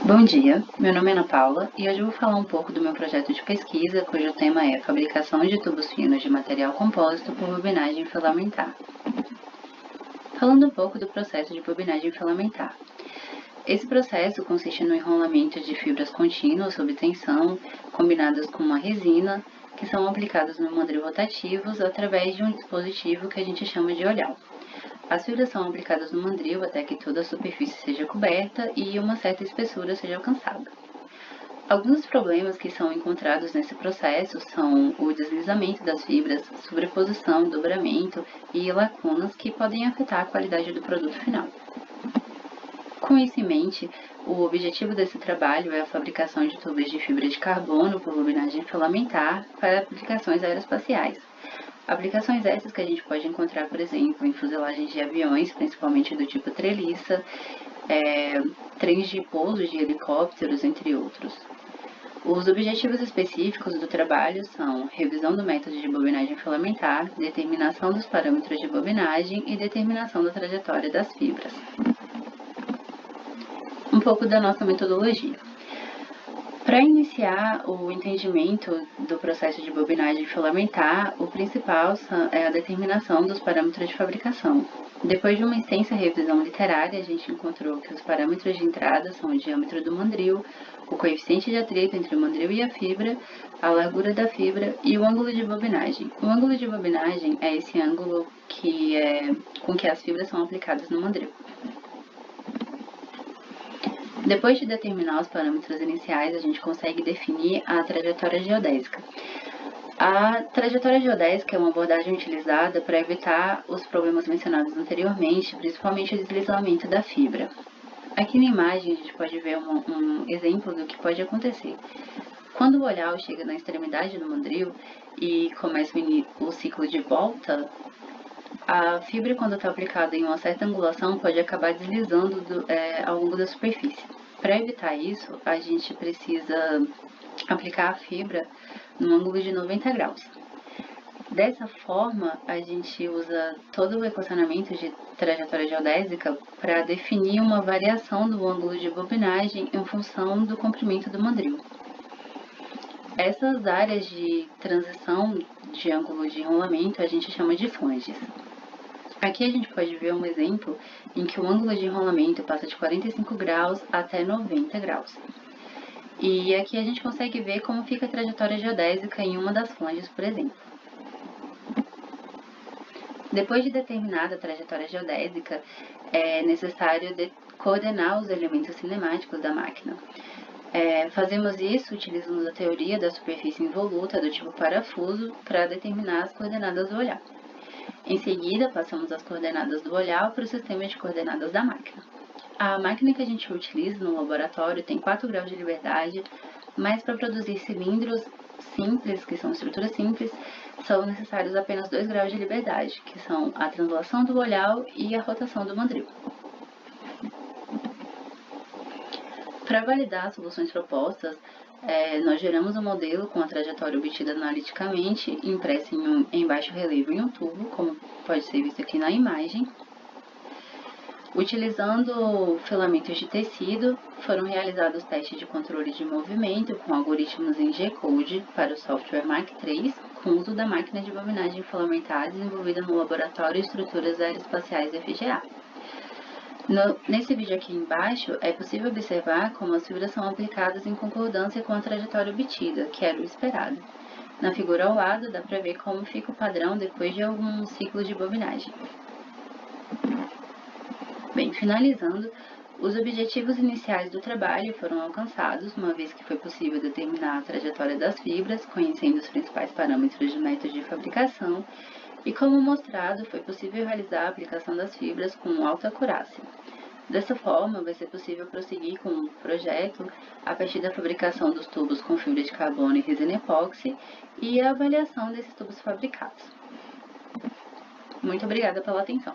Bom dia, meu nome é Ana Paula e hoje eu vou falar um pouco do meu projeto de pesquisa, cujo tema é a fabricação de tubos finos de material compósito por bobinagem filamentar. Falando um pouco do processo de bobinagem filamentar. Esse processo consiste no enrolamento de fibras contínuas sob tensão, combinadas com uma resina, que são aplicadas no mandril rotativos através de um dispositivo que a gente chama de olhal. As fibras são aplicadas no mandril até que toda a superfície seja coberta e uma certa espessura seja alcançada. Alguns problemas que são encontrados nesse processo são o deslizamento das fibras, sobreposição, dobramento e lacunas que podem afetar a qualidade do produto final. Com isso em mente, o objetivo desse trabalho é a fabricação de tubos de fibra de carbono por bobinagem filamentar para aplicações aeroespaciais. Aplicações essas que a gente pode encontrar, por exemplo, em fuselagens de aviões, principalmente do tipo treliça, trens de pouso de helicópteros, entre outros. Os objetivos específicos do trabalho são revisão do método de bobinagem filamentar, determinação dos parâmetros de bobinagem e determinação da trajetória das fibras. Um pouco da nossa metodologia. Para iniciar o entendimento do processo de bobinagem filamentar, o principal é a determinação dos parâmetros de fabricação. Depois de uma extensa revisão literária, a gente encontrou que os parâmetros de entrada são o diâmetro do mandril, o coeficiente de atrito entre o mandril e a fibra, a largura da fibra e o ângulo de bobinagem. O ângulo de bobinagem é esse ângulo com que as fibras são aplicadas no mandril. Depois de determinar os parâmetros iniciais, a gente consegue definir a trajetória geodésica. A trajetória geodésica é uma abordagem utilizada para evitar os problemas mencionados anteriormente, principalmente o deslizamento da fibra. Aqui na imagem a gente pode ver um exemplo do que pode acontecer. Quando o olhal chega na extremidade do mandril e começa o ciclo de volta, a fibra, quando está aplicada em uma certa angulação, pode acabar deslizando ao longo da superfície. Para evitar isso, a gente precisa aplicar a fibra no ângulo de 90 graus. Dessa forma, a gente usa todo o equacionamento de trajetória geodésica para definir uma variação do ângulo de bobinagem em função do comprimento do mandril. Essas áreas de transição de ângulo de enrolamento a gente chama de flanges. Aqui a gente pode ver um exemplo em que o ângulo de enrolamento passa de 45 graus até 90 graus. E aqui a gente consegue ver como fica a trajetória geodésica em uma das flanges, por exemplo. Depois de determinada a trajetória geodésica, é necessário coordenar os elementos cinemáticos da máquina. Fazemos isso utilizando a teoria da superfície involuta do tipo parafuso para determinar as coordenadas do olhar. Em seguida, passamos as coordenadas do olhar para o sistema de coordenadas da máquina. A máquina que a gente utiliza no laboratório tem 4 graus de liberdade, mas para produzir cilindros simples, que são estruturas simples, são necessários apenas 2 graus de liberdade, que são a translação do olhar e a rotação do mandril. Para validar as soluções propostas, nós geramos um modelo com a trajetória obtida analiticamente, impressa em baixo relevo em um tubo, como pode ser visto aqui na imagem. Utilizando filamentos de tecido, foram realizados testes de controle de movimento com algoritmos em G-Code para o software Mark III, com uso da máquina de bobinagem filamentar desenvolvida no Laboratório de Estruturas Aeroespaciais FGA. Nesse vídeo aqui embaixo, é possível observar como as fibras são aplicadas em concordância com a trajetória obtida, que era o esperado. Na figura ao lado, dá para ver como fica o padrão depois de alguns ciclos de bobinagem. Bem, finalizando, os objetivos iniciais do trabalho foram alcançados, uma vez que foi possível determinar a trajetória das fibras, conhecendo os principais parâmetros do método de fabricação, e como mostrado, foi possível realizar a aplicação das fibras com alta acurácia. Dessa forma, vai ser possível prosseguir com o projeto a partir da fabricação dos tubos com fibra de carbono e resina epóxi e a avaliação desses tubos fabricados. Muito obrigada pela atenção.